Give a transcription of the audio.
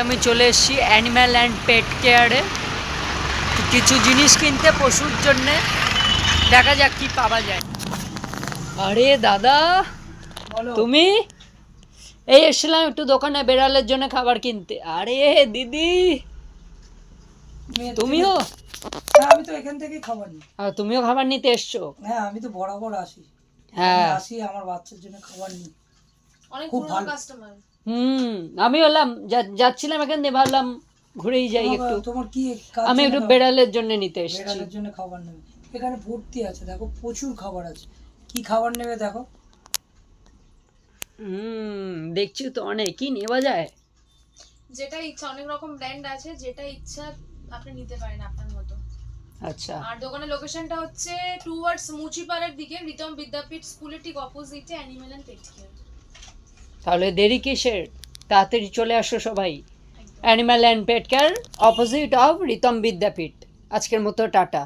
আমি চলে এসেছি অ্যানিম্যাল অ্যান্ড পেট কেয়ারে কিছু জিনিস কিনতে পশুর জন্যে। দেখা যাক কি পাওয়া যায়। আরে দাদা, তুমি? এই এসেছিলাম একটু দোকানে বেড়ালের জন্য খাবার কিনতে। আরে দিদি, তুমিও? হ্যাঁ, আমি তো এখান থেকেই খাবার নিই। তুমিও খাবার নিতে এসছো? হ্যাঁ, আমি তো বরাবর আসি। হ্যাঁ, আসি আমার বাচ্চার জন্য খাবার নিই। অনেক খুব পুরনো ভালো কাস্টমার। আমি হলাম যাচ্ছিলাম এখান দিয়ে, ভাবলাম ঘুরেই যাই একটু। তোমার কি কাজ? আমি একটু বেড়ালের জন্য নিতে এসেছি। বেড়ালের জন্য খাবার নেবে? এখানে ভর্তি আছে, দেখো প্রচুর খাবার আছে। কি খাবার নেবে দেখো? দেখছি তো অনেক কি নেওয়া যায়। যেটা ইচ্ছা, অনেক রকম ব্র্যান্ড আছে, যেটা ইচ্ছা আপনি নিতে পারেন আপনার মতো। আচ্ছা, আর দোকানের লোকেশনটা হচ্ছে টুয়ার্ডস মুচিপাড়ার দিকে, রিতম বিদ্যাপীঠ স্কুলের ঠিক অপোজিটে অ্যানিমেল অ্যান্ড পেট কেয়ার। তাহলে দেরি কিসের? তাড়াতাড়ি চলে আসো সবাই। Animal and pet care, opposite of Ritam Vidyapith. আজকের মতো টাটা।